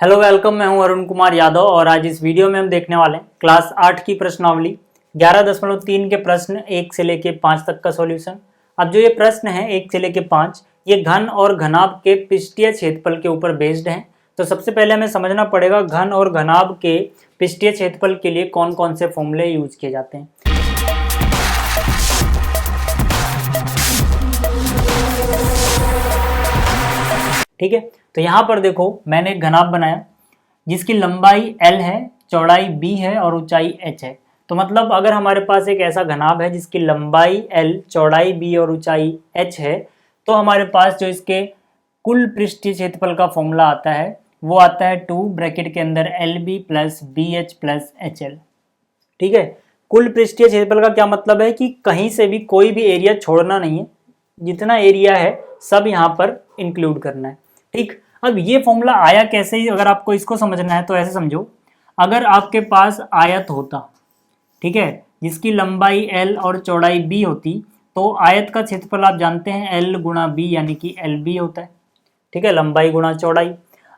Hello welcome, मैं हूं अरुण कुमार यादव और आज इस वीडियो में हम देखने वाले हैं क्लास 8 की प्रश्नावली 11.3 के प्रश्न 1 से लेके 5 तक का सॉल्यूशन। अब जो ये प्रश्न है 1 से लेके 5 ये घन और घनाभ के पृष्ठीय क्षेत्रफल के ऊपर बेस्ड हैं। तो सबसे पहले हमें समझना पड़ेगा घन और घनाभ के पृष्ठीय क्षेत्रफल के लिए कौन कौन से फॉर्मूले यूज किए जाते हैं। ठीक है, तो यहाँ पर देखो मैंने एक घनाभ बनाया जिसकी लंबाई L है, चौड़ाई B है और ऊंचाई H है। तो मतलब अगर हमारे पास एक ऐसा घनाभ है जिसकी लंबाई L, चौड़ाई B और ऊंचाई H है, तो हमारे पास जो इसके कुल पृष्ठीय क्षेत्रफल का फॉर्मूला आता है वो आता है 2 ब्रैकेट के अंदर LB plus BH plus HL। ठीक है, कुल पृष्ठीय क्षेत्रफल का क्या मतलब है कि कहीं से भी कोई भी एरिया छोड़ना नहीं है, जितना एरिया है सब यहाँ पर इंक्लूड करना है। ठीक, अब ये फॉर्मूला आया कैसे, ही अगर आपको इसको समझना है तो ऐसे समझो, अगर आपके पास आयत होता, ठीक है, जिसकी लंबाई L और चौड़ाई B होती, तो आयत का क्षेत्रफल आप जानते हैं L गुणा B यानी कि LB होता है। ठीक है, लंबाई गुणा चौड़ाई।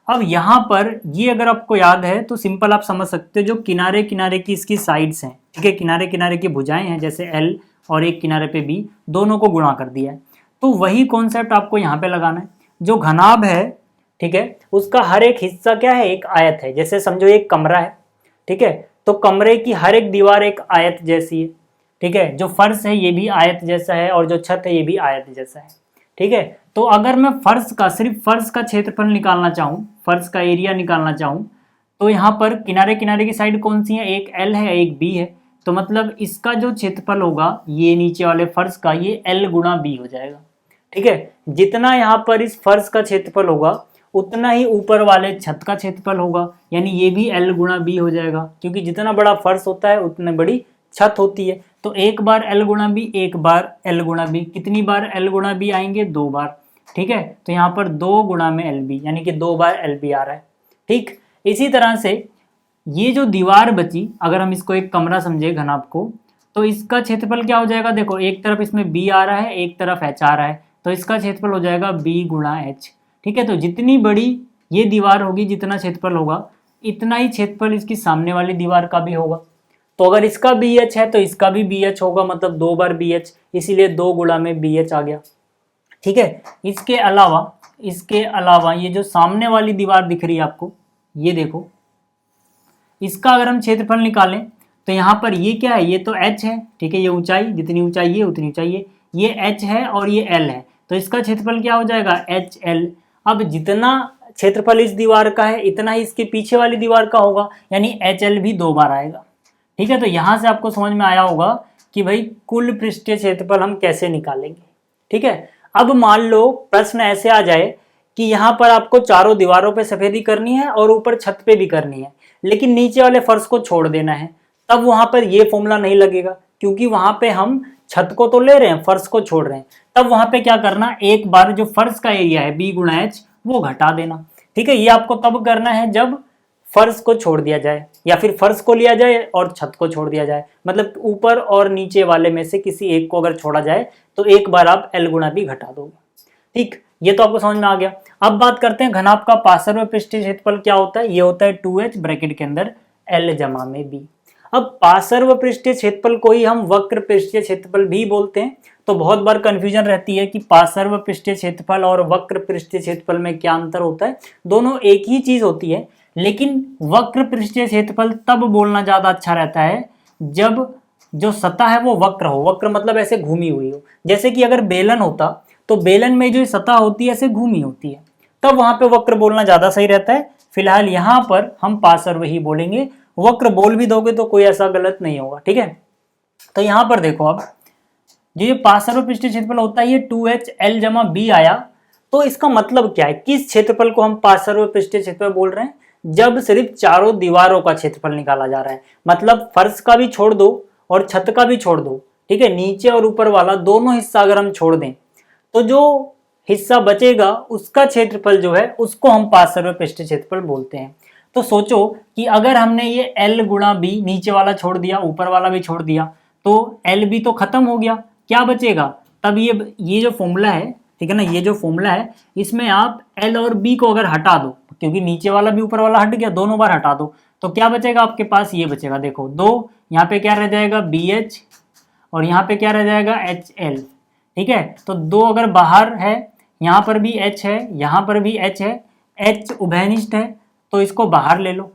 अब यहाँ पर ये अगर आपको याद है तो सिंपल आप समझ सकते हो, जो किनारे किनारे की इसकी साइड्स हैं, ठीक है, किनारे किनारे की भुजाएं हैं जैसे L और एक किनारे पे B, दोनों को गुणा कर दिया है। तो वही कॉन्सेप्ट आपको यहाँ पे लगाना है। जो घनाभ है, ठीक है, उसका हर एक हिस्सा क्या है, एक आयत है। जैसे समझो एक कमरा है, ठीक है, तो कमरे की हर एक दीवार एक आयत जैसी है। ठीक है, जो फर्श है ये भी आयत जैसा है और जो छत है ये भी आयत जैसा है। ठीक है, तो अगर मैं फर्श का, सिर्फ फर्श का क्षेत्रफल निकालना चाहूँ, फर्श का एरिया निकालना चाहूँ, तो यहाँ पर किनारे किनारे की साइड कौन सी है, एक L है एक B है। तो मतलब इसका जो क्षेत्रफल होगा ये नीचे वाले फर्श का, ये L गुणा B हो जाएगा। ठीक है, जितना यहाँ पर इस फर्श का क्षेत्रफल होगा उतना ही ऊपर वाले छत का क्षेत्रफल होगा, यानी ये भी L गुणा B हो जाएगा, क्योंकि जितना बड़ा फर्श होता है उतनी बड़ी छत होती है। तो एक बार L गुणा B, एक बार L गुणा B, कितनी बार L गुणा B आएंगे, 2 बार। ठीक है, तो यहाँ पर 2 गुणा में LB यानी कि 2 बार LB आ रहा है। ठीक, इसी तरह से ये जो दीवार बची, अगर हम इसको एक कमरा समझे घनाभ को, तो इसका क्षेत्रफल क्या हो जाएगा, देखो एक तरफ इसमें B आ रहा है, एक तरफ H आ रहा है, तो इसका क्षेत्रफल हो जाएगा B गुणा H। ठीक है, तो जितनी बड़ी ये दीवार होगी, जितना क्षेत्रफल होगा, इतना ही क्षेत्रफल इसकी सामने वाली दीवार का भी होगा। तो अगर इसका BH है तो इसका भी BH होगा, मतलब 2 बार BH, इसीलिए 2 गुणा में BH आ गया। ठीक है, इसके अलावा ये जो सामने वाली दीवार दिख रही है आपको, ये देखो, इसका अगर हम क्षेत्रफल निकालें तो यहाँ पर ये क्या है, ये तो H है। ठीक है, ये ऊंचाई, जितनी ऊंचाई है उतनी ऊंचाई है, ये H है और ये L है, तो इसका क्षेत्रफल क्या हो जाएगा, HL। अब जितना क्षेत्रफल इस दीवार का है इतना ही इसके पीछे वाली दीवार का होगा, यानी HL भी 2 बार आएगा। ठीक है, तो यहाँ से आपको समझ में आया होगा कि भाई कुल पृष्ठीय क्षेत्रफल हम कैसे निकालेंगे। ठीक है, अब मान लो प्रश्न ऐसे आ जाए कि यहाँ पर आपको चारों दीवारों पे सफेदी करनी है और ऊपर छत पे भी करनी है, लेकिन नीचे वाले फर्श को छोड़ देना है, तब वहां पर ये फॉर्मूला नहीं लगेगा, क्योंकि वहां पे हम छत को तो ले रहे हैं, फर्श को छोड़ रहे हैं। तब वहां पे क्या करना, एक बार जो फर्श का एरिया है B गुणा H वो घटा देना। ठीक है, ये आपको तब करना है जब फर्श को छोड़ दिया जाए, या फिर फर्श को लिया जाए और छत को छोड़ दिया जाए, मतलब ऊपर और नीचे वाले में से किसी एक को अगर छोड़ा जाए तो एक बार आप L गुणा B घटा दोगे। ठीक, ये तो आपको समझ में आ गया। अब बात करते हैं घनाभ का पार्श्व पृष्ठीय क्षेत्रफल क्या होता है। ये होता है 2H ब्रैकेट के अंदर L जमा में B। अब पार्श्व पृष्ठीय क्षेत्रफल को ही हम वक्र पृष्ठीय क्षेत्रफल भी बोलते हैं। तो बहुत बार कंफ्यूजन रहती है कि पार्श्व पृष्ठीय क्षेत्रफल और वक्र पृष्ठीय क्षेत्रफल में क्या अंतर होता है। दोनों एक ही चीज होती है, लेकिन वक्र पृष्ठीय क्षेत्रफल तब बोलना ज्यादा अच्छा रहता है जब जो सतह है वो वक्र हो। वक्र मतलब ऐसे घूमी हुई हो, जैसे कि अगर बेलन होता तो बेलन में जो सतह होती है ऐसे घूमी होती है, तब वहां पे वक्र बोलना ज्यादा सही रहता है। फिलहाल यहाँ पर हम पार्श्व ही बोलेंगे, वक्र बोल भी दोगे तो कोई ऐसा गलत नहीं होगा। ठीक है, तो यहाँ पर देखो, अब जो ये पार्श्व पृष्ठीय क्षेत्रफल होता है ये 2H L जमा B आया, तो इसका मतलब क्या है, किस क्षेत्रफल को हम पार्श्व पृष्ठीय क्षेत्रफल बोल रहे हैं, जब सिर्फ चारों दीवारों का क्षेत्रफल निकाला जा रहा है। मतलब फर्श का भी छोड़ दो और छत का भी छोड़ दो, ठीक है, नीचे और ऊपर वाला दोनों हिस्सा अगर हम छोड़ दें तो जो हिस्सा बचेगा उसका क्षेत्रफल जो है उसको हम पार्श्व पृष्ठीय क्षेत्रफल बोलते हैं। तो सोचो कि अगर हमने ये L गुणा B नीचे वाला छोड़ दिया, ऊपर वाला भी छोड़ दिया, तो LB तो खत्म हो गया, क्या बचेगा, तब ये जो फॉर्मूला है, ठीक है ना, ये जो फॉर्मूला है इसमें आप L और B को अगर हटा दो, क्योंकि नीचे वाला भी ऊपर वाला हट गया, दोनों बार हटा दो तो क्या बचेगा आपके पास, ये बचेगा। देखो 2, यहाँ पे क्या रह जाएगा BH, और यहाँ पे क्या रह जाएगा HL। ठीक है, तो 2 अगर बाहर है, यहाँ पर भी H है, यहाँ पर भी H है, H उभयनिष्ठ है तो इसको बाहर ले लो।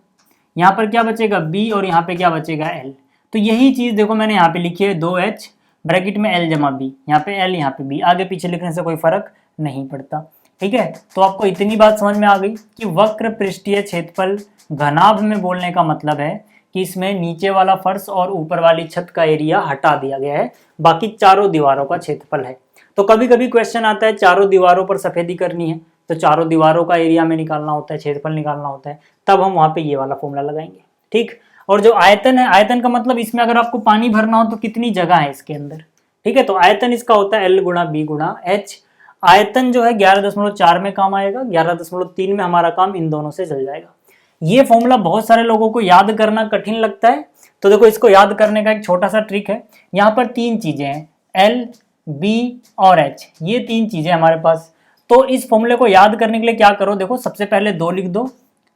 यहाँ पर क्या बचेगा B, और यहाँ पे क्या बचेगा L। तो यही चीज़ देखो मैंने यहाँ पे लिखी है 2H ब्रैकेट में L जमा B, यहाँ पे L यहाँ पे B, आगे पीछे लिखने से कोई फर्क नहीं पड़ता। ठीक है, तो आपको इतनी बात समझ में आ गई कि वक्र पृष्ठीय क्षेत्रफल घनाभ में बोलने का मतलब है कि इसमें नीचे वाला फर्श और ऊपर वाली छत का एरिया हटा दिया गया है, बाकी चारों दीवारों का क्षेत्रफल है। तो कभी कभी क्वेश्चन आता है चारों दीवारों पर सफेदी करनी है, तो चारों दीवारों का एरिया में निकालना होता है, क्षेत्रफल निकालना होता है, तब हम वहाँ पे ये वाला फॉर्मूला लगाएंगे। ठीक, और जो आयतन है, आयतन का मतलब इसमें अगर आपको पानी भरना हो तो कितनी जगह है इसके अंदर। ठीक है, तो आयतन इसका होता है L गुणा B गुणा H। आयतन जो है 11.4 में काम आएगा, 11.3 में हमारा काम इन दोनों से चल जाएगा। ये फॉर्मूला बहुत सारे लोगों को याद करना कठिन लगता है, तो देखो इसको याद करने का एक छोटा सा ट्रिक है। यहाँ पर 3 चीजें हैं, L, B और H, ये 3 चीजें हमारे पास। तो इस फॉर्मूले को याद करने के लिए क्या करो, देखो सबसे पहले 2 लिख दो,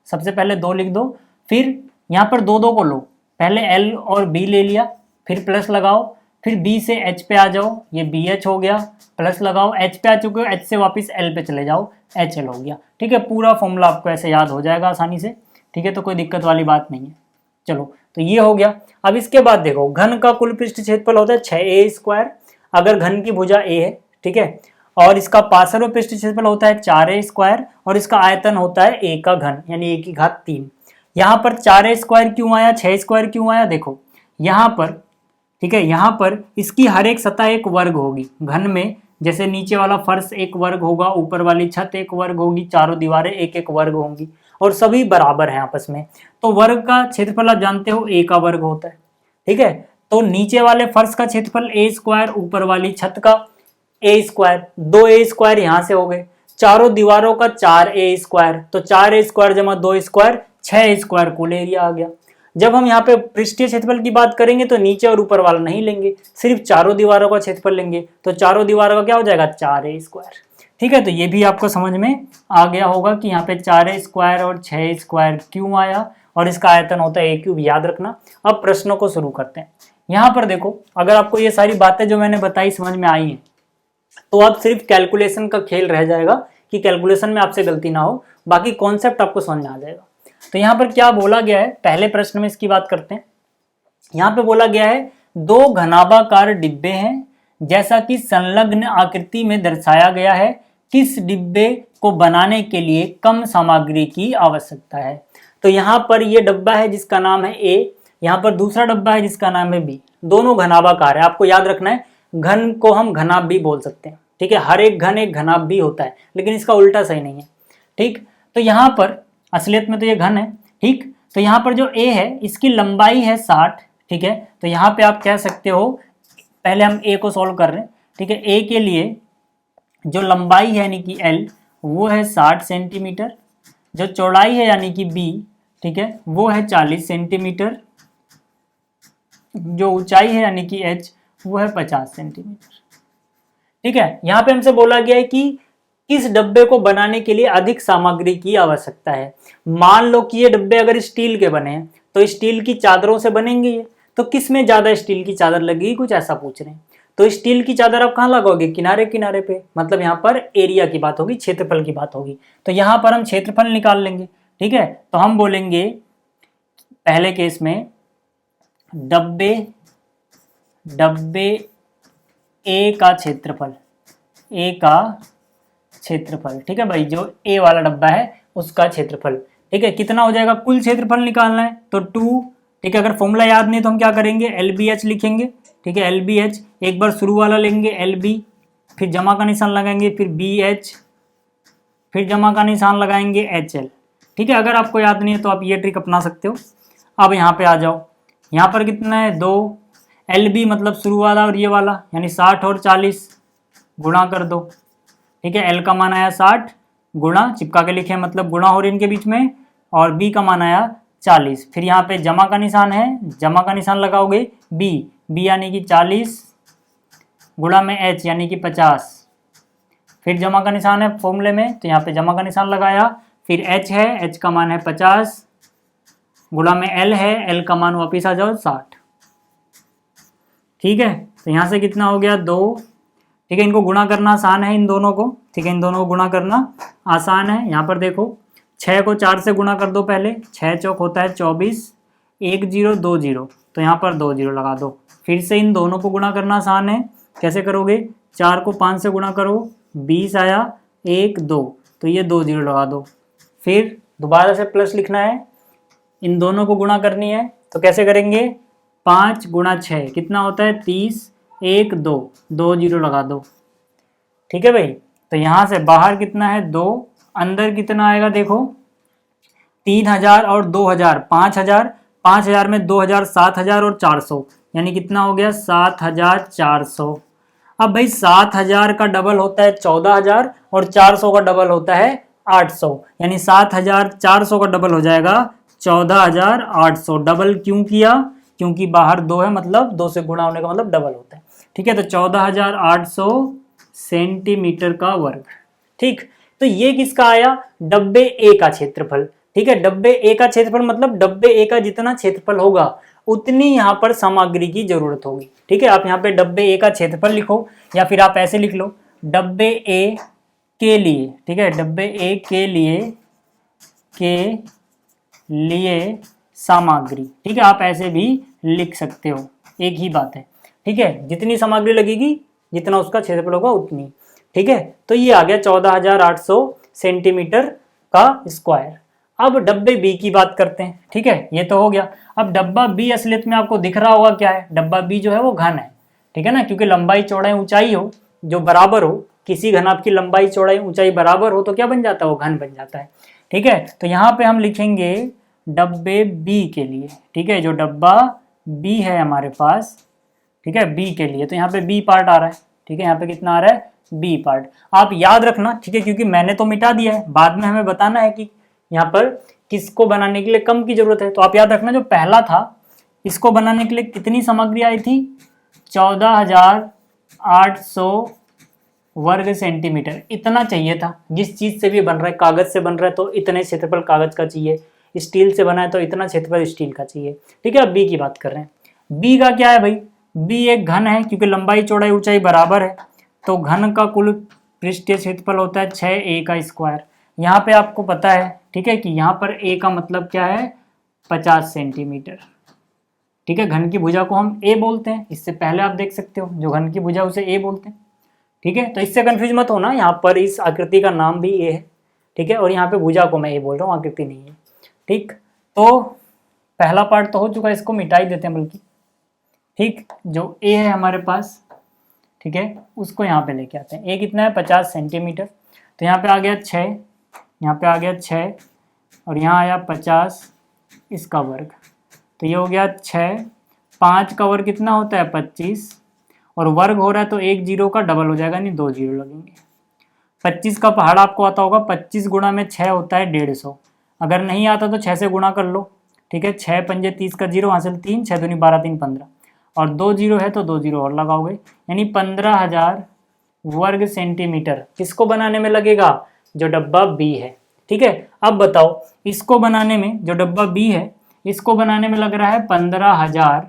सबसे पहले 2 लिख दो, फिर यहाँ पर 2 को लो, पहले L और B ले लिया, फिर प्लस लगाओ, फिर B से H पे आ जाओ, ये BH हो गया, प्लस लगाओ, H पे आ चुके हो, H से वापस L पे चले जाओ, HL हो गया। ठीक है, पूरा फॉर्मूला आपको ऐसे याद हो जाएगा आसानी से। ठीक है, तो कोई दिक्कत वाली बात नहीं है। चलो, तो ये हो गया। अब इसके बाद देखो, घन का कुल पृष्ठ क्षेत्रफल होता है 6a², अगर घन की भुजा a है। ठीक है, और इसका पार्श्व पृष्ठ क्षेत्रफल होता है 4a², और इसका आयतन होता है a का घन यानी a⁻3। यहाँ पर 4a² क्यों आया, 6² क्यों आया, देखो यहाँ पर, ठीक है, यहाँ पर इसकी हर एक सतह एक वर्ग होगी घन में, जैसे नीचे वाला फर्श एक वर्ग होगा, ऊपर वाली छत एक वर्ग होगी, चारों दीवारें एक एक वर्ग होंगी, और सभी बराबर हैं आपस में। तो वर्ग का क्षेत्रफल आप जानते हो a का वर्ग होता है। ठीक है, तो नीचे वाले फर्श का क्षेत्रफल a², ऊपर वाली छत का a², 2a² यहाँ से हो गए, चारों दीवारों का 4a², तो 4a² जमा 2a², 6a² कुल एरिया आ गया। जब हम यहाँ पे पृष्ठीय क्षेत्रफल की बात करेंगे तो नीचे और ऊपर वाला नहीं लेंगे, सिर्फ चारों दीवारों का क्षेत्रफल लेंगे, तो चारों दीवारों का क्या हो जाएगा, 4a²। ठीक है, तो ये भी आपको समझ में आ गया होगा कि यहाँ पे 4a² और 6a² क्यों आया, और इसका आयतन होता है a3, याद रखना। अब प्रश्नों को शुरू करते हैं। यहाँ पर देखो, अगर आपको ये सारी बातें जो मैंने बताई समझ में आई हैं, तो अब सिर्फ कैलकुलेशन का खेल रह जाएगा कि कैलकुलेशन में आपसे गलती ना हो, बाकी कॉन्सेप्ट आपको समझ में आ जाएगा। तो यहाँ पर क्या बोला गया है, पहले प्रश्न में इसकी बात करते हैं। यहाँ पे बोला गया है 2 घनाभाकार डिब्बे हैं, जैसा कि संलग्न आकृति में दर्शाया गया है, किस डिब्बे को बनाने के लिए कम सामग्री की आवश्यकता है। तो यहाँ पर ये डब्बा है जिसका नाम है A, यहाँ पर दूसरा डब्बा है जिसका नाम है B, दोनों घनाभाकार है। आपको याद रखना है, घन को हम घनाभ भी बोल सकते हैं। ठीक है, हर एक घन एक घनाभ भी होता है, लेकिन इसका उल्टा सही नहीं है। ठीक, तो यहाँ पर असलियत में तो ये घन है। ठीक, तो यहाँ पर जो A है इसकी लंबाई है 60। ठीक है, तो यहाँ पे आप कह सकते हो, पहले हम A को सॉल्व कर रहे हैं। ठीक है, A के लिए जो लंबाई है यानी कि L वो है 60 सेंटीमीटर, जो चौड़ाई है यानी कि B, ठीक है, वो है 40 सेंटीमीटर, जो ऊंचाई है यानी कि H वो है 50 सेंटीमीटर। ठीक है, यहाँ पे हमसे बोला गया है कि किस डब्बे को बनाने के लिए अधिक सामग्री की आवश्यकता है। मान लो कि ये डब्बे अगर स्टील के बने हैं तो स्टील की चादरों से बनेंगे ये, तो किस में ज्यादा स्टील की चादर लगेगी, कुछ ऐसा पूछ रहे हैं। तो स्टील की चादर आप कहाँ लगाओगे, किनारे किनारे पे, मतलब यहाँ पर एरिया की बात होगी, क्षेत्रफल की बात होगी। तो यहाँ पर हम क्षेत्रफल निकाल लेंगे। ठीक है, तो हम बोलेंगे पहले केस में डब्बे ए का क्षेत्रफल, ए का क्षेत्रफल। ठीक है भाई, जो ए वाला डब्बा है उसका क्षेत्रफल। ठीक है, कितना हो जाएगा, कुल क्षेत्रफल निकालना है तो 2। ठीक है, अगर फॉर्मूला याद नहीं तो हम क्या करेंगे, LBH लिखेंगे। ठीक है, LBH एक बार शुरू वाला लेंगे LB, फिर जमा का निशान लगाएंगे, फिर BH, फिर जमा का निशान लगाएंगे HL। ठीक है, अगर आपको याद नहीं है तो आप ये ट्रिक अपना सकते हो। अब यहाँ पे आ जाओ, यहाँ पर कितना है 2, LB मतलब शुरू वाला और ये वाला, यानी 60 और 40 गुणा कर दो। ठीक है, L का मान आया 60, गुणा चिपका के लिखे मतलब गुणा हो रही इनके बीच में, और B का मान आया 40। फिर यहाँ पे जमा का निशान है, जमा का निशान लगाओगे B यानी कि 40 गुणा में H यानी कि 50। फिर जमा का निशान है फॉर्मूले में, तो यहाँ पे जमा का निशान लगाया, फिर h है, h का मान है 50, गुणा में l है, l का मान वापिस आ जाओ 60। ठीक है, तो यहाँ से कितना हो गया 2। ठीक है, इनको गुणा करना आसान है इन दोनों को। ठीक है, इन दोनों को गुणा करना आसान है। यहाँ पर देखो 6 को 4 से गुणा कर दो पहले, 6 चौक होता है 24, 1 0 2 0, तो यहाँ पर 2 0 लगा दो। फिर से इन दोनों को गुणा करना आसान है, कैसे करोगे, 4 को 5 से गुणा करो, 20 आया, 1 2, तो ये 2 0 लगा दो। फिर दोबारा से प्लस लिखना है, इन दोनों को गुणा करनी है, तो कैसे करेंगे, 5 गुणा 6 कितना होता है 30, 1 2, 2 0 लगा दो। ठीक है भाई, तो यहाँ से बाहर कितना है 2, अंदर कितना आएगा देखो 3000 और 2000, 5000, 5000 में 2000, 7000 और 400, यानी कितना हो गया 7400। अब भाई 7000 का डबल होता है 14000 और 400 का डबल होता है 800, यानी 7400 का डबल हो जाएगा 14800। डबल क्यों किया, क्योंकि बाहर 2 है, मतलब 2 से गुणा होने का मतलब डबल होता है। ठीक है, तो 14800 सेंटीमीटर का वर्ग। ठीक, तो ये किसका आया, डब्बे ए का क्षेत्रफल। ठीक है, डब्बे ए का क्षेत्रफल मतलब डब्बे ए का जितना क्षेत्रफल होगा उतनी यहाँ पर सामग्री की जरूरत होगी। ठीक है, आप यहाँ पे डब्बे ए का क्षेत्रफल लिखो, या फिर आप ऐसे लिख लो डब्बे ए के लिए। ठीक है, डब्बे ए के लिए सामग्री। ठीक है, आप ऐसे भी लिख सकते हो, एक ही बात है। ठीक है, जितनी सामग्री लगेगी जितना उसका क्षेत्रफल होगा उतनी। ठीक है, तो ये आ गया 14800 सेंटीमीटर का स्क्वायर। अब डब्बे बी की बात करते हैं। ठीक है, ये तो हो गया। अब डब्बा बी असलियत में आपको दिख रहा होगा क्या है, डब्बा बी जो है वो घन है। ठीक है ना, क्योंकि लंबाई चौड़ाई ऊंचाई हो जो बराबर हो, किसी घनाभ की लंबाई चौड़ाई ऊंचाई बराबर हो तो क्या बन जाता है, वो घन बन जाता है। ठीक है, तो यहाँ पे हम लिखेंगे डब्बे बी के लिए। ठीक है, जो डब्बा बी है हमारे पास, ठीक है, बी के लिए, तो यहाँ पे बी पार्ट आ रहा है। ठीक है, यहाँ पे कितना आ रहा है, बी पार्ट। आप याद रखना, ठीक है, क्योंकि मैंने तो मिटा दिया है, बाद में हमें बताना है कि यहाँ पर किसको बनाने के लिए कम की जरूरत है। तो आप याद रखना, जो पहला था इसको बनाने के लिए कितनी सामग्री आई थी, 14800 वर्ग सेंटीमीटर, इतना चाहिए था। जिस चीज से भी बन रहा है, कागज से बन रहा है तो इतने क्षेत्रफल कागज का चाहिए, स्टील से बना है तो इतना क्षेत्रफल स्टील का चाहिए। ठीक है, अब बी की बात कर रहे हैं। बी का क्या है भाई, बी एक घन है, क्योंकि लंबाई चौड़ाई ऊंचाई बराबर है, तो घन का कुल पृष्ठीय क्षेत्रफल होता है 6a का स्क्वायर। यहाँ पे आपको पता है, ठीक है, कि यहाँ पर a का मतलब क्या है, 50 सेंटीमीटर। ठीक है, घन की भुजा को हम a बोलते हैं, इससे पहले आप देख सकते हो, जो घन की भुजा उसे a बोलते हैं। ठीक है, तो इससे कंफ्यूज मत होना, यहाँ पर इस आकृति का नाम भी a है। ठीक है, और यहाँ पे भुजा को मैं a बोल रहा हूँ, आकृति नहीं है। ठीक, तो पहला पार्ट तो हो चुका है, इसको मिटा ही देते हैं बल्कि। ठीक, जो a है हमारे पास, ठीक है, उसको यहाँ पे लेके आते हैं। a कितना है, 50 सेंटीमीटर, तो यहाँ पे आ गया 6, यहाँ पे आ गया 6 और यहाँ आया 50 इसका वर्ग, तो ये हो गया 6, 5 का वर्ग कितना होता है 25, और वर्ग हो रहा है तो 1 0 का डबल हो जाएगा, यानी 2 0 लगेंगे। 25 का पहाड़ आपको आता होगा, 25 गुणा में 6 होता है 150, अगर नहीं आता तो 6 से गुणा कर लो। ठीक है, 6 पंजे 30 का 0 हासिल 3, 6 दूनी 12 3 15, और 2 0 है तो 2 0 और लगाओगे, यानी 15000 वर्ग सेंटीमीटर किसको बनाने में लगेगा, जो डब्बा बी है। ठीक है, अब बताओ इसको बनाने में, जो डब्बा बी है इसको बनाने में लग रहा है 15000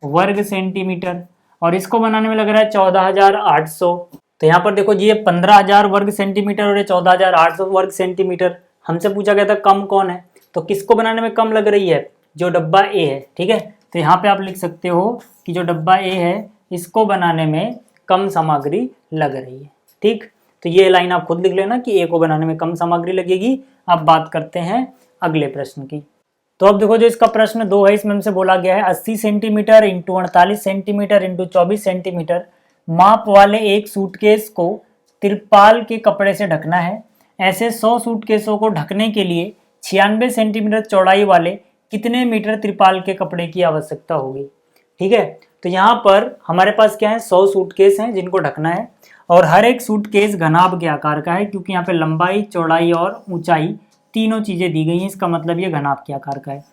वर्ग सेंटीमीटर, और इसको बनाने में लग रहा है 14800। तो यहाँ पर देखो जी, ये 15000 वर्ग सेंटीमीटर और ये 14800 वर्ग सेंटीमीटर। हमसे पूछा गया था कम कौन है, तो किसको बनाने में कम लग रही है, जो डब्बा ए है। ठीक है, तो यहाँ पे आप लिख सकते हो कि जो डब्बा ए है इसको बनाने में कम सामग्री लग रही है। ठीक, तो ये लाइन आप खुद लिख लेना कि ए को बनाने में कम सामग्री लगेगी। अब बात करते हैं अगले प्रश्न की। तो अब देखो, जो इसका प्रश्न 2 है, इसमें हमसे बोला गया है 80 centimetre into 48 centimetre into 24 centimetre माप वाले एक सूटकेस को तिरपाल के कपड़े से ढकना है। ऐसे 100 सूटकेसों को ढकने के लिए 96 सेंटीमीटर चौड़ाई वाले कितने मीटर तिरपाल के कपड़े की आवश्यकता होगी। ठीक है, तो यहाँ पर हमारे पास क्या है, 100 सूटकेस हैं जिनको ढकना है, और हर एक सूटकेस घनाभ के आकार का है, क्योंकि यहाँ पे लंबाई चौड़ाई और ऊंचाई तीनों चीज़ें दी गई हैं, इसका मतलब ये घनाभ के आकार का है।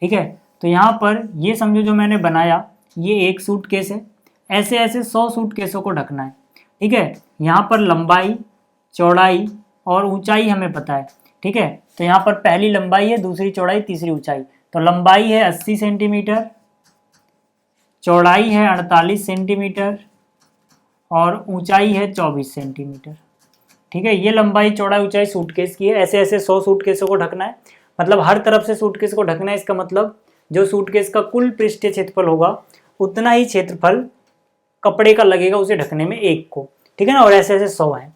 ठीक है, तो यहाँ पर ये समझो जो मैंने बनाया ये एक सूटकेस है, ऐसे ऐसे 100 सूटकेसों को ढकना है। ठीक है, यहाँ पर लंबाई चौड़ाई और ऊंचाई हमें पता है, ठीक है। तो यहाँ पर पहली लंबाई है, दूसरी चौड़ाई, तीसरी ऊंचाई। तो लंबाई है 80 सेंटीमीटर, चौड़ाई है 48 सेंटीमीटर और ऊंचाई है 24 सेंटीमीटर। ठीक है, ये लंबाई चौड़ाई ऊंचाई सूटकेस की है। ऐसे ऐसे 100 सूटकेसों को ढकना है, मतलब हर तरफ से सूटकेस को ढकना है। इसका मतलब जो सूटकेस का कुल पृष्ठीय क्षेत्रफल होगा उतना ही क्षेत्रफल कपड़े का लगेगा उसे ढकने में एक को। ठीक है ना, और ऐसे ऐसे 100 है।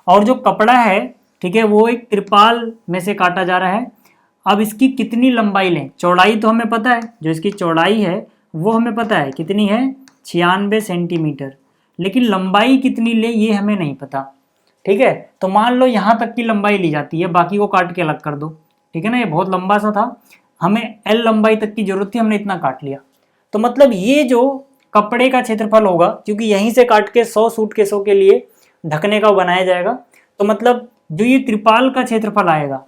और जो कपड़ा है, ठीक है, वो एक त्रिपाल में से काटा जा रहा है। अब इसकी कितनी लंबाई लें? चौड़ाई तो हमें पता है, जो इसकी चौड़ाई है वो हमें पता है कितनी है, 96 सेंटीमीटर। लेकिन लंबाई कितनी ले ये हमें नहीं पता। ठीक है, तो मान लो यहाँ तक की लंबाई ली जाती है, बाकी को काट के अलग कर दो। ठीक है ना, ये बहुत लंबा सा था, हमें एल लंबाई तक की जरूरत थी, हमने इतना काट लिया। तो मतलब ये जो कपड़े का क्षेत्रफल होगा, क्योंकि यहीं से काट के 100 सूटकेसों के लिए ढकने का बनाया जाएगा, तो मतलब जो ये त्रिपाल का क्षेत्रफल आएगा,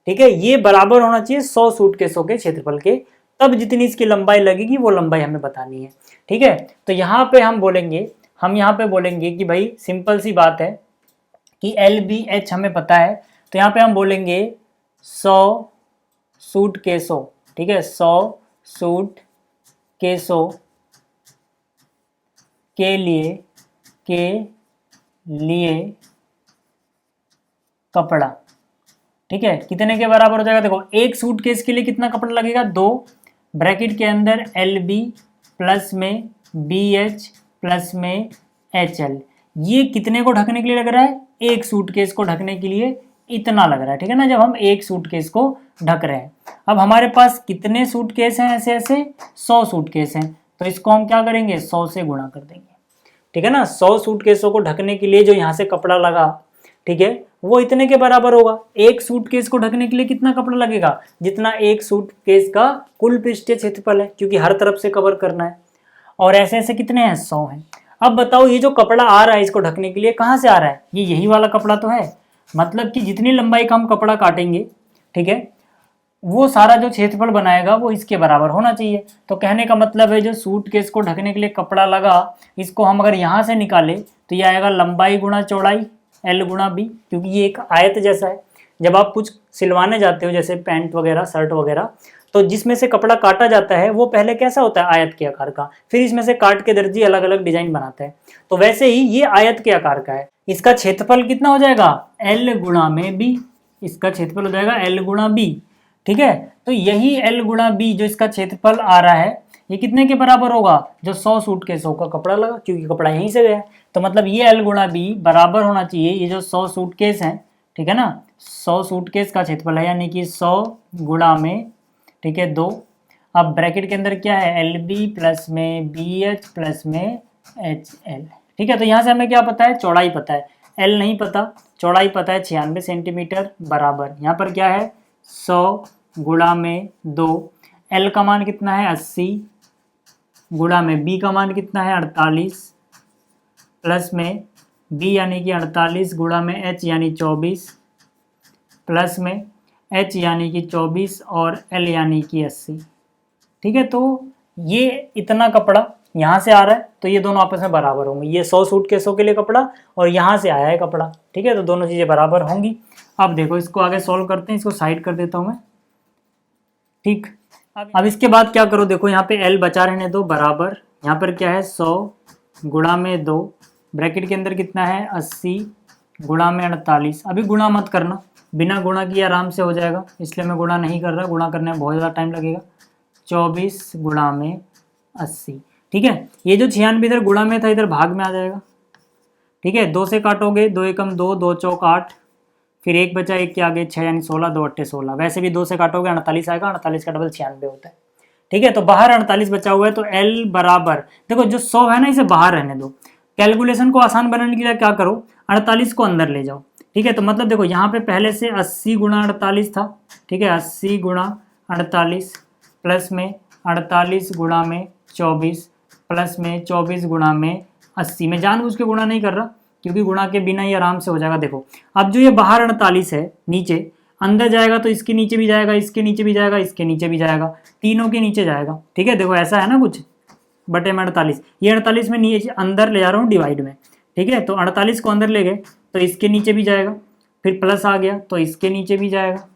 ठीक है, ये बराबर होना चाहिए 100 सूटकेसों के क्षेत्रफल के। तब जितनी इसकी लंबाई लगेगी वो लंबाई हमें बतानी है। ठीक है, तो यहाँ पे हम यहाँ पे बोलेंगे कि भाई सिंपल सी बात है कि एल बी एच हमें पता है, तो यहाँ पे हम बोलेंगे 100 सूटकेसों। ठीक है, 100 सूटकेसों के लिए कपड़ा। ठीक है, कितने के बराबर हो जाएगा? देखो, एक सूटकेस के लिए कितना कपड़ा लगेगा? 2, ब्रैकेट के अंदर एल बी प्लस में बी एच प्लस में एच एल। ये कितने को ढकने के लिए लग रहा है? एक सूटकेस को ढकने के लिए इतना लग रहा है। ठीक है ना, जब हम एक सूटकेस को ढक रहे हैं। अब हमारे पास कितने सूटकेस हैं? ऐसे ऐसे 100 सूटकेस हैं, तो इसको हम क्या करेंगे? 100 से गुणा कर देंगे। ठीक है ना, 100 सूटकेसों को ढकने के लिए जो यहाँ से कपड़ा लगा, ठीक है, वो इतने के बराबर होगा। एक सूटकेस को ढकने के लिए कितना कपड़ा लगेगा? जितना एक सूटकेस का कुल पृष्ठीय क्षेत्रफल है, क्योंकि हर तरफ से कवर करना है। और ऐसे ऐसे कितने हैं? 100 हैं। अब बताओ, ये जो कपड़ा आ रहा है इसको ढकने के लिए, कहाँ से आ रहा है? ये यही वाला कपड़ा तो है। मतलब कि जितनी लंबाई का हम कपड़ा काटेंगे, ठीक है, वो सारा जो क्षेत्रफल बनाएगा वो इसके बराबर होना चाहिए। तो कहने का मतलब है जो सूटकेस को ढकने के लिए कपड़ा लगा, इसको हम अगर यहाँ से निकाले तो ये आएगा लंबाई गुणा चौड़ाई एल गुणा बी, क्योंकि ये एक आयत जैसा है। जब आप कुछ सिलवाने जाते हो, जैसे पैंट वगैरह, शर्ट वगैरह, तो जिसमें से कपड़ा काटा जाता है वो पहले कैसा होता है? आयत के आकार का। फिर इसमें से काट के दर्जी अलग अलग डिजाइन बनाते हैं। तो वैसे ही ये आयत के आकार का है। इसका क्षेत्रफल कितना हो जाएगा? एल गुणा में बी। इसका क्षेत्रफल हो जाएगा एल गुणा बी। ठीक है, तो यही एल गुणा बी जो इसका क्षेत्रफल आ रहा है, ये कितने के बराबर होगा? जो 100 सूटकेसों का कपड़ा लगा, क्योंकि कपड़ा यहीं से गया। तो मतलब ये एल गुणा बी बराबर होना चाहिए ये जो 100 सूटकेस हैं, ठीक है ना, 100 सूटकेस का क्षेत्रफल है, यानी कि 100 गुणा में, ठीक है, 2। अब ब्रैकेट के अंदर क्या है? एल बी प्लस में बी एच प्लस में एच एल। ठीक है, तो यहाँ से हमें क्या पता है? चौड़ाई पता है, एल नहीं पता, चौड़ाई पता है 96 सेंटीमीटर बराबर। यहाँ पर क्या है? 100 गुणा में 2। एल का मान कितना है? 80 गुणा में बी का मान कितना है? 48 प्लस में बी यानी कि 48 गुणा में एच यानी 24 प्लस में एच यानी कि 24 और एल यानी कि 80। ठीक है, तो ये इतना कपड़ा यहाँ से आ रहा है, तो ये दोनों आपस में बराबर होंगे। ये 100 सूटकेसों के लिए कपड़ा और यहाँ से आया है कपड़ा। ठीक है, तो दोनों चीज़ें बराबर होंगी। अब देखो, इसको आगे सॉल्व करते हैं, इसको साइड कर देता हूँ मैं। ठीक, अब इसके बाद क्या करो? देखो, यहाँ पे एल बचा रहने दो बराबर। यहाँ पर क्या है? 100 गुणा में 2, ब्रैकेट के अंदर कितना है? 80 गुणा में 48। अभी गुणा मत करना, बिना गुणा किए आराम से हो जाएगा, इसलिए मैं गुणा नहीं कर रहा। गुणा करने में बहुत ज़्यादा टाइम लगेगा। 24 गुणा में 80। ठीक है, ये जो 96 इधर गुणा में था, इधर भाग में आ जाएगा। ठीक है, 2 से काटोगे, 2 एकम 2, 2 चौक 8, फिर 1 बचा, 1 के आगे 6 यानी 16, 2 अट्ठे 16। वैसे भी 2 से काटोगे 48 आएगा, 48 का डबल 96 होता है। ठीक है, तो बाहर 48 बचा हुआ है, तो एल बराबर, देखो जो 100 है ना, इसे बाहर रहने दो। कैलकुलेशन को आसान बनाने के लिए क्या करो? 48 को अंदर ले जाओ। ठीक है, तो मतलब देखो, यहाँ पे पहले से 80 गुणा 48 था। ठीक है, 80 गुणा 48 प्लस में 48 गुणा में 24 प्लस में 24 गुणा में 80। मैं जानबूझ के गुणा नहीं कर रहा, क्योंकि गुणा के बिना ही आराम से हो जाएगा। देखो, अब जो ये बाहर 48 है, नीचे अंदर जाएगा तो इसके नीचे भी जाएगा, इसके नीचे भी जाएगा, इसके नीचे भी जाएगा, तीनों के नीचे जाएगा। ठीक है, देखो ऐसा है ना कुछ, बटे में 48। ये 48 में नीचे अंदर ले जा रहा हूँ डिवाइड में। ठीक है, तो 48 को अंदर ले गए तो इसके नीचे भी जाएगा, फिर प्लस आ गया तो इसके नीचे भी जाएगा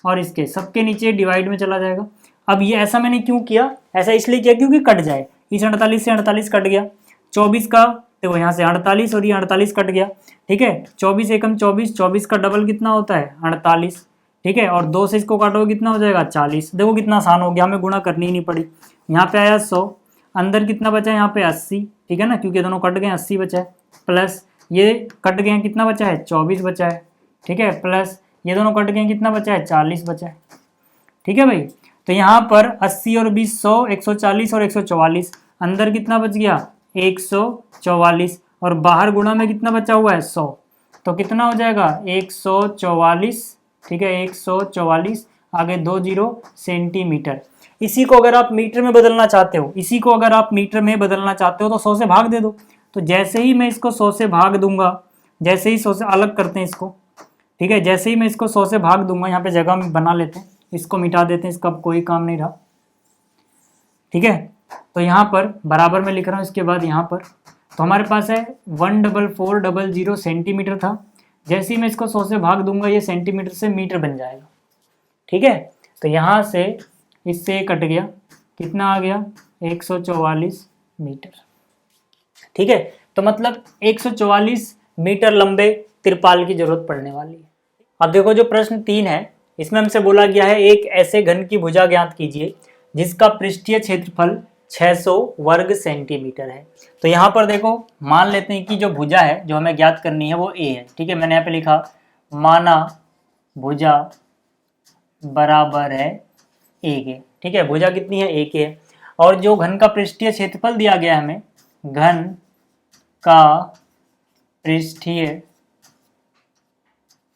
और इसके सबके नीचे डिवाइड में चला जाएगा। अब ये ऐसा मैंने क्यों किया, ऐसा इसलिए किया क्योंकि कट जाए, इस 48 से 48 कट गया, 24 का देखो यहाँ से 48 और ये 48 कट गया, ठीक है। 24 एकम 24, 24 का डबल कितना होता है 48, ठीक है। और 2 से इसको काटोगे कितना हो जाएगा 40। देखो कितना आसान हो गया, हमें गुणा करनी ही नहीं पड़ी। यहाँ पे आया 100, अंदर कितना बचा है यहाँ पे 80, ठीक है ना, क्योंकि दोनों कट गए 80 बचा है, प्लस ये कट गए कितना बचा है 24 बचा है, ठीक है, प्लस ये दोनों कट गए कितना बचा है 40 बचा है, ठीक है भाई। तो यहाँ पर 80 और 20 100, 140 और 144, अंदर कितना बच गया 144 और बाहर गुणा में कितना बचा हुआ है 100, तो कितना हो जाएगा 144, ठीक है, 144 आगे 20 सेंटीमीटर। इसी को अगर आप मीटर में बदलना चाहते हो, इसी को अगर आप मीटर में बदलना चाहते हो तो 100 से भाग दे दो। तो जैसे ही मैं इसको 100 से भाग दूंगा, जैसे ही 100 से अलग करते हैं इसको, ठीक है, जैसे ही मैं इसको 100 से भाग दूंगा, यहाँ पे जगह में बना लेते हैं, इसको मिटा देते हैं, इसका कोई काम नहीं रहा, ठीक है। तो यहाँ पर बराबर में लिख रहा हूँ, इसके बाद यहाँ पर तो हमारे पास है 14400 सेंटीमीटर था। जैसे ही मैं इसको 100 से भाग दूंगा ये सेंटीमीटर से मीटर बन जाएगा, ठीक है। तो यहाँ से इससे कट गया, कितना आ गया 144 मीटर, ठीक है। तो मतलब 144 मीटर लंबे तिरपाल की जरूरत पड़ने वाली है। अब देखो जो प्रश्न 3 है, इसमें हमसे बोला गया है एक ऐसे घन की भुजा ज्ञात कीजिए जिसका पृष्ठीय क्षेत्रफल 600 वर्ग सेंटीमीटर है। तो यहाँ पर देखो मान लेते हैं कि जो भुजा है जो हमें ज्ञात करनी है वो ए है, ठीक है। मैंने यहाँ पे लिखा माना भुजा बराबर है ए के, ठीक है, भुजा कितनी है ए के है। और जो घन का पृष्ठीय क्षेत्रफल दिया गया है हमें, घन का पृष्ठीय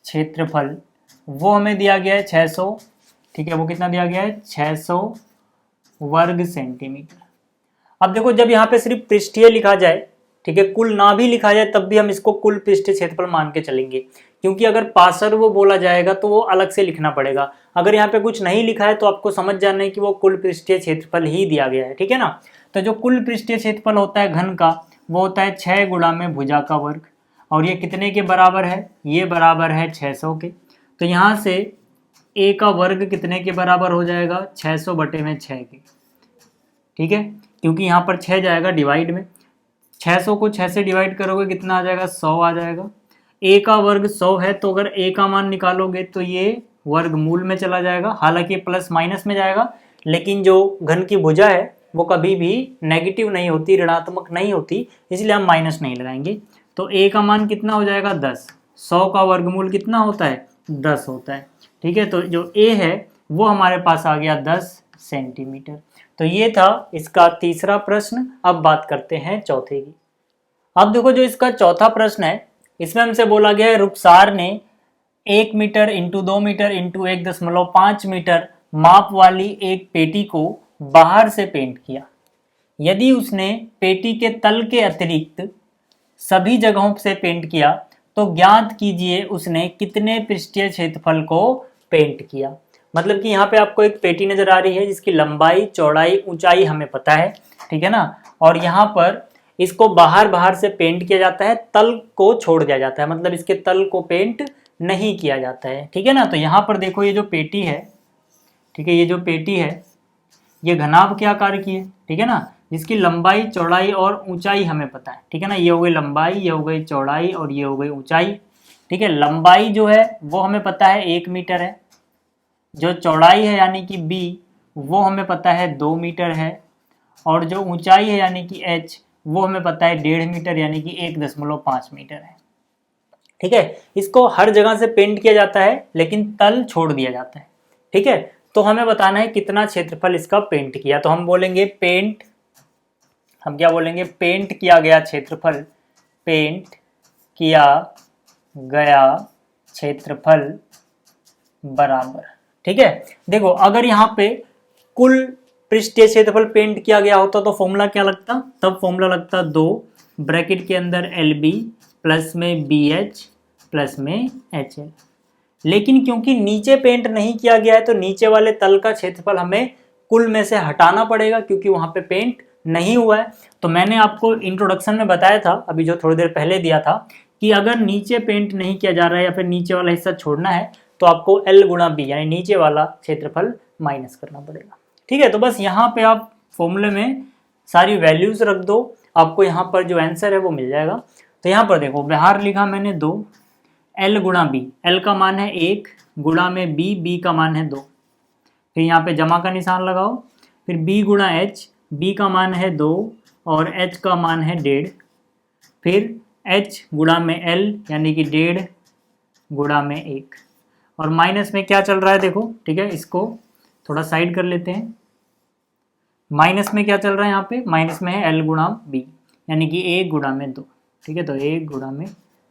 क्षेत्रफल वो हमें दिया गया है 600, ठीक है, वो कितना दिया गया है 600 वर्ग सेंटीमीटर। अब देखो जब यहाँ पे सिर्फ पृष्ठीय लिखा जाए, ठीक है, कुल ना भी लिखा जाए तब भी हम इसको कुल पृष्ठीय क्षेत्रफल मान के चलेंगे, क्योंकि अगर पार्श्व बोला जाएगा तो वो अलग से लिखना पड़ेगा। अगर यहाँ पे कुछ नहीं लिखा है तो आपको समझ जाना है कि वो कुल पृष्ठीय क्षेत्रफल ही दिया गया है, ठीक है ना। तो जो कुल पृष्ठीय क्षेत्रफल होता है घन का वो होता है 6 गुणा में भुजा का वर्ग, और ये कितने के बराबर है, ये बराबर है 600 के। तो यहाँ से ए का वर्ग कितने के बराबर हो जाएगा 600 बटे में 6 के, ठीक है, क्योंकि यहाँ पर 6 जाएगा डिवाइड में, 600 को 6 से डिवाइड करोगे कितना आ जाएगा 100 आ जाएगा। ए का वर्ग 100 है तो अगर ए का मान निकालोगे तो ये वर्गमूल में चला जाएगा, हालांकि प्लस माइनस में जाएगा, लेकिन जो घन की भुजा है वो कभी भी नेगेटिव नहीं होती, ऋणात्मक नहीं होती, इसलिए हम माइनस नहीं लगाएंगे। तो ए का मान कितना हो जाएगा 10, 100 का वर्गमूल कितना होता है 10 होता है, ठीक है। तो जो ए है वो हमारे पास आ गया 10 सेंटीमीटर। तो ये था इसका तीसरा प्रश्न। अब बात करते हैं चौथे की। अब देखो जो इसका चौथा प्रश्न है, इसमें हमसे बोला गया है रुखसार ने 1 metre into 2 metre into 1.5 metre माप वाली एक पेटी को बाहर से पेंट किया। यदि उसने पेटी के तल के अतिरिक्त सभी जगहों से पेंट किया तो ज्ञात कीजिए उसने कितने पृष्ठीय क्षेत्रफल को पेंट किया। मतलब कि यहाँ पे आपको एक पेटी नजर आ रही है जिसकी लंबाई चौड़ाई ऊंचाई हमें पता है, ठीक है ना, और यहाँ पर इसको बाहर से पेंट किया जाता है, तल को छोड़ दिया जाता है, मतलब इसके तल को पेंट नहीं किया जाता है, ठीक है ना। तो यहाँ पर देखो ये जो पेटी है, ठीक है, ये जो पेटी है ये घनाभ के आकार की है, ठीक है ना, जिसकी लंबाई चौड़ाई और ऊंचाई हमें पता है, ठीक है ना। ये हो गई लंबाई, ये हो गई चौड़ाई और ये हो गई ऊंचाई, ठीक है। लंबाई जो है वो हमें पता है 1 मीटर है, जो चौड़ाई है यानी कि b वो हमें पता है 2 मीटर है, और जो ऊंचाई है यानी कि h वो हमें पता है 1.5 मीटर यानी कि 1.5 मीटर है, ठीक है। इसको हर जगह से पेंट किया जाता है लेकिन तल छोड़ दिया जाता है, ठीक है। तो हमें बताना है कितना क्षेत्रफल इसका पेंट किया। तो हम बोलेंगे पेंट, हम क्या बोलेंगे, पेंट किया गया क्षेत्रफल, पेंट किया गया क्षेत्रफल बराबर, ठीक है। देखो अगर यहाँ पे कुल पृष्ठीय क्षेत्रफल पेंट किया गया होता तो फॉर्मूला क्या लगता, तब फॉर्मूला लगता 2 ब्रैकेट के अंदर LB प्लस में BH प्लस में HL। लेकिन क्योंकि नीचे पेंट नहीं किया गया है तो नीचे वाले तल का क्षेत्रफल हमें कुल में से हटाना पड़ेगा क्योंकि वहां पे पेंट नहीं हुआ है। तो मैंने आपको इंट्रोडक्शन में बताया था, अभी जो थोड़ी देर पहले दिया था, कि अगर नीचे पेंट नहीं किया जा रहा है या फिर नीचे वाला हिस्सा छोड़ना है तो आपको L गुणा बी यानी नीचे वाला क्षेत्रफल माइनस करना पड़ेगा। ठीक है, तो बस यहाँ पे आप फॉर्मूले में सारी वैल्यूज रख दो, आपको यहाँ पर जो आंसर है वो मिल जाएगा। तो यहाँ पर देखो बाहर लिखा मैंने 2, L गुणा बी, L का मान है 1 गुणा में B का मान है 2, फिर यहाँ पे जमा का निशान लगाओ, फिर B गुणा H, B का मान है 2 और H का मान है 1.5, फिर H गुणा में L यानी कि 1.5 गुणा में 1, और माइनस में क्या चल रहा है देखो। ठीक है, इसको थोड़ा साइड कर लेते हैं। माइनस में क्या चल रहा है, यहाँ पे माइनस में है L गुणा बी यानी कि 1 गुणा में 2। ठीक है, तो 1 गुणा में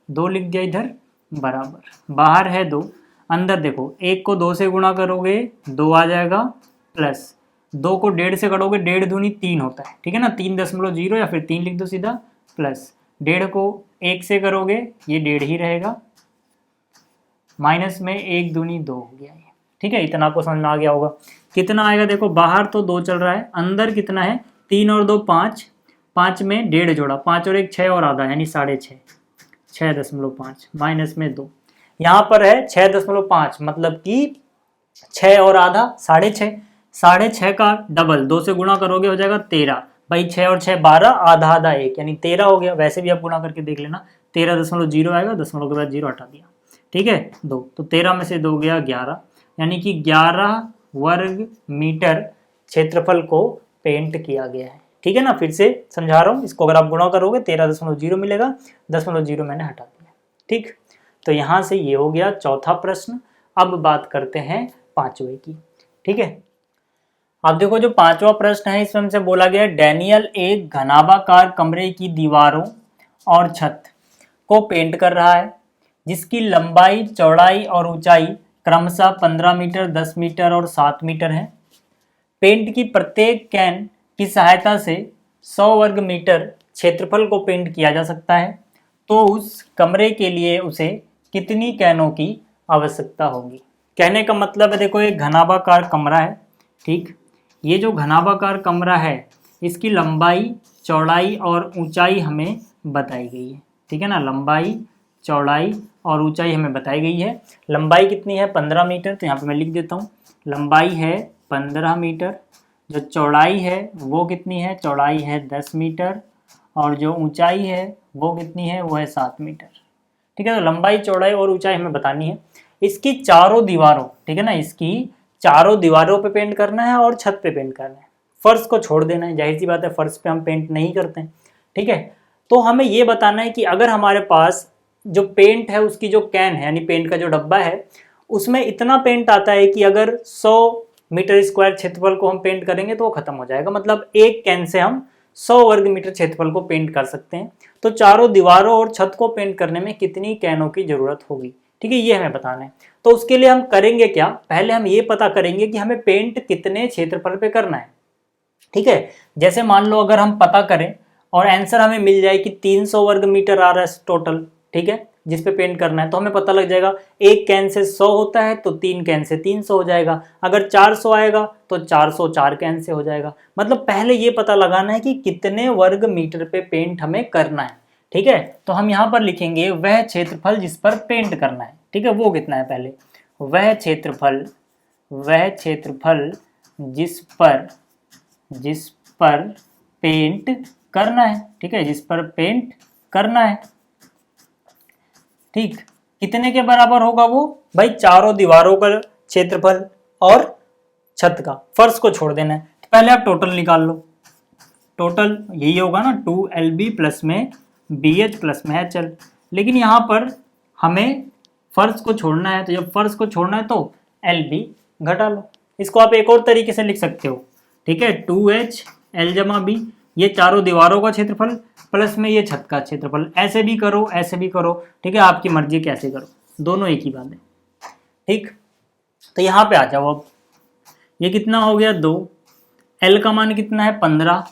2 लिख दिया इधर, बराबर, बाहर है 2, अंदर देखो 1 को 2 से गुणा करोगे 2 आ जाएगा, प्लस 2 को 1.5 से करोगे 1.5 दूनी 3 होता है। ठीक है ना, 3.0 या फिर 3 लिख दो सीधा, प्लस 1.5 को 1 से करोगे ये 1.5 ही रहेगा, माइनस में 1 दूनी 2 हो गया ये। ठीक है, इतना आपको समझ में आ गया होगा। कितना आएगा देखो, बाहर तो 2 चल रहा है, अंदर कितना है 3 और 2 5, 5 में 1.5 जोड़ा, 5 और 1 6 और आधा यानी 6.5, 6.5 माइनस में 2, यहाँ पर है 6.5 मतलब कि 6 और आधा 6.5, 6.5 का डबल 2 से गुणा करोगे हो जाएगा 13, भाई 6 और 6 12, आधा आधा 1 यानी 13 हो गया। वैसे भी आप गुणा करके देख लेना, 13.0 आएगा, दशमलव के बाद 0 हटा दिया। ठीक है, 2, तो 13 में से 2 गया 11, यानी कि 11 वर्ग मीटर क्षेत्रफल को पेंट किया गया है। ठीक है ना, फिर से समझा रहा हूँ, इसको अगर आप गुणा करोगे 13.0 मिलेगा, 0.0 मैंने हटा दिया। ठीक, तो यहाँ से ये हो गया चौथा प्रश्न। अब बात करते हैं पांचवे की। ठीक है, अब देखो जो पांचवा प्रश्न है इसमें हमसे बोला गया डैनियल एक घनाभाकार कमरे की दीवारों और छत को पेंट कर रहा है जिसकी लंबाई, चौड़ाई और ऊंचाई क्रमशः 15 मीटर, 10 मीटर और 7 मीटर है। पेंट की प्रत्येक कैन की सहायता से 100 वर्ग मीटर क्षेत्रफल को पेंट किया जा सकता है, तो उस कमरे के लिए उसे कितनी कैनों की आवश्यकता होगी। कहने का मतलब है देखो एक घनाभाकार कमरा है। ठीक, ये जो घनाभाकार कमरा है इसकी लंबाई, चौड़ाई और ऊंचाई हमें बताई गई है। ठीक है ना, लंबाई, चौड़ाई और ऊंचाई हमें बताई गई है। लंबाई कितनी है 15 मीटर, तो यहाँ पे मैं लिख देता हूँ, लंबाई है 15 मीटर। जो चौड़ाई है वो कितनी है, चौड़ाई है 10 मीटर, और जो ऊंचाई है वो कितनी है, वो है 7 मीटर। ठीक है, तो लंबाई, चौड़ाई और ऊंचाई हमें बतानी है। इसकी चारों दीवारों, ठीक है ना, इसकी चारों दीवारों पे पेंट करना है और छत पे पेंट करना है। फर्श को छोड़ देना है, जाहिर सी बात है फर्श पे हम पेंट नहीं करते हैं। ठीक है, तो हमें ये बताना है कि अगर हमारे पास जो पेंट है उसकी जो कैन है यानी पेंट का जो डब्बा है उसमें इतना पेंट आता है कि अगर 100 मीटर स्क्वायर क्षेत्रफल को हम पेंट करेंगे तो वो खत्म हो जाएगा। मतलब एक कैन से हम 100 वर्ग मीटर क्षेत्रफल को पेंट कर सकते हैं। तो चारों दीवारों और छत को पेंट करने में कितनी कैनों की जरूरत होगी। ठीक है, ये हमें बताना है। तो उसके लिए हम करेंगे क्या, पहले हम ये पता करेंगे कि हमें पेंट कितने क्षेत्रफल पे करना है। ठीक है, जैसे मान लो अगर हम पता करें और आंसर हमें मिल जाए कि 300 वर्ग मीटर आ रहा है टोटल, ठीक है, जिस पे पेंट करना है, तो हमें पता लग जाएगा एक कैन से 100 होता है तो 3 कैन से 300 हो जाएगा। अगर 400 आएगा तो 400 4 कैन से हो जाएगा। मतलब पहले ये पता लगाना है कि कितने वर्ग मीटर पे पेंट हमें करना है। ठीक है, तो हम यहाँ पर लिखेंगे वह क्षेत्रफल जिस पर पेंट करना है। ठीक है, वो कितना है, पहले वह क्षेत्रफल जिस पर पेंट करना है। ठीक है, जिस पर पेंट करना है। ठीक, कितने के बराबर होगा वो, भाई चारों दीवारों का क्षेत्रफल और छत का, फर्श को छोड़ देना है। तो पहले आप टोटल निकाल लो, टोटल यही होगा ना 2LB प्लस में BH प्लस में HL। लेकिन यहाँ पर हमें फर्श को छोड़ना है, तो जब फर्श को छोड़ना है तो LB घटा लो। इसको आप एक और तरीके से लिख सकते हो। ठीक है, 2HL जमा B, ये चारों दीवारों का क्षेत्रफल प्लस में ये छत का क्षेत्रफल। ऐसे भी करो, ऐसे भी करो। ठीक है, आपकी मर्जी कैसे करो, दोनों एक ही बात है। ठीक, तो यहाँ पे आ जाओ। अब ये कितना हो गया 2, L का मान कितना है 15,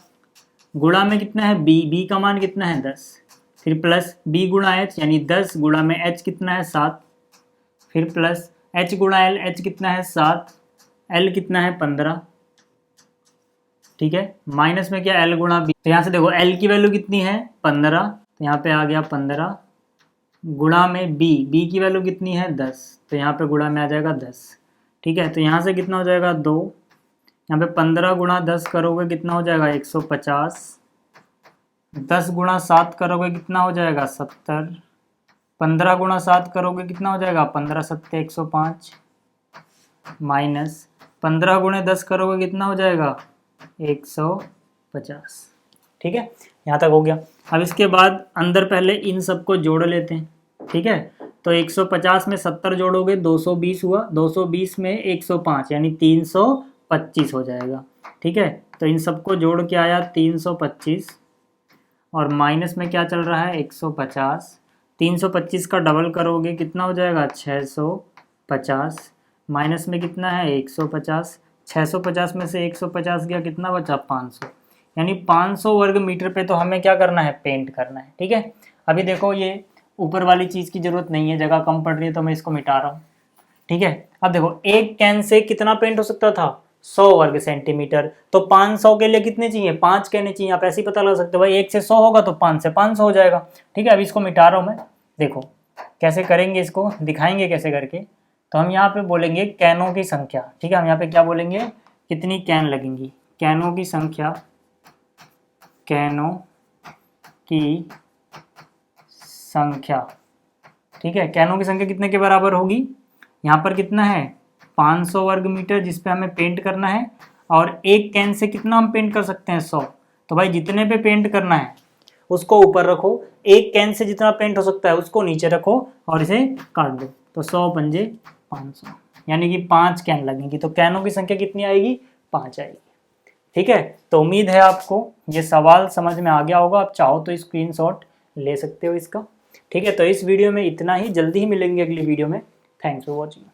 गुणा में कितना है B का मान कितना है 10, फिर प्लस B गुणा H यानी 10 गुणा में H कितना है 7, फिर प्लस H गुणा L, H कितना है 7, L कितना है 15। ठीक है, माइनस में क्या L गुणा B, तो यहाँ से देखो L की वैल्यू कितनी है 15, तो यहाँ पे आ गया 15 गुणा में बी की वैल्यू कितनी है 10, तो यहाँ पे गुणा में आ जाएगा 10। ठीक है, तो यहाँ से कितना हो जाएगा 2, यहाँ पे 15 गुणा 10 करोगे कितना हो जाएगा 150, 10 गुणा 7 करोगे कितना हो जाएगा 70, 15 गुणा 7 करोगे कितना हो जाएगा 15 सत्ते 105, माइनस 15 गुणे 10 करोगे कितना हो जाएगा 150। ठीक है, यहाँ तक हो गया। अब इसके बाद अंदर पहले इन सबको जोड़ लेते हैं। ठीक है, तो 150 में 70 जोड़ोगे 220 हुआ, 220 में 105 यानी 325 हो जाएगा। ठीक है, तो इन सबको जोड़ के आया 325 और माइनस में क्या चल रहा है 150, 325 का डबल करोगे कितना हो जाएगा 650, माइनस में कितना है 150, 650 में से 150 गया कितना बचा 500, यानी 500 वर्ग मीटर पे तो हमें क्या करना है पेंट करना है। ठीक है, अभी देखो ये ऊपर वाली चीज़ की ज़रूरत नहीं है, जगह कम पड़ रही है तो मैं इसको मिटा रहा हूँ। ठीक है, अब देखो एक कैन से कितना पेंट हो सकता था 100 वर्ग सेंटीमीटर, तो 500 के लिए कितने चाहिए 5 कैने चाहिए। आप ऐसे ही पता लगा सकते हो भाई 1 से 100 होगा तो 5 से 500 हो जाएगा। ठीक है, अभी इसको मिटा रहा हूँ मैं, देखो कैसे करेंगे, इसको दिखाएंगे कैसे करके। तो हम यहाँ पे बोलेंगे कैनों की संख्या। ठीक है, हम यहाँ पे क्या बोलेंगे कितनी कैन लगेंगी, कैनों की संख्या, कैनों की संख्या। ठीक है, कैनों की संख्या कितने के बराबर होगी, यहाँ पर कितना है 500 वर्ग मीटर जिस पे हमें पेंट करना है, और एक कैन से कितना हम पेंट कर सकते हैं 100, तो भाई जितने पे पेंट करना है उसको ऊपर रखो, एक कैन से जितना पेंट हो सकता है उसको नीचे रखो और इसे काट दो, तो 100 पंजे 500 यानी कि 5 कैन लगेंगी। तो कैनों की संख्या कितनी आएगी 5 आएगी। ठीक है, तो उम्मीद है आपको ये सवाल समझ में आ गया होगा। आप चाहो तो स्क्रीनशॉट ले सकते हो इसका। ठीक है, तो इस वीडियो में इतना ही, जल्दी ही मिलेंगे अगली वीडियो में। Thanks for watching.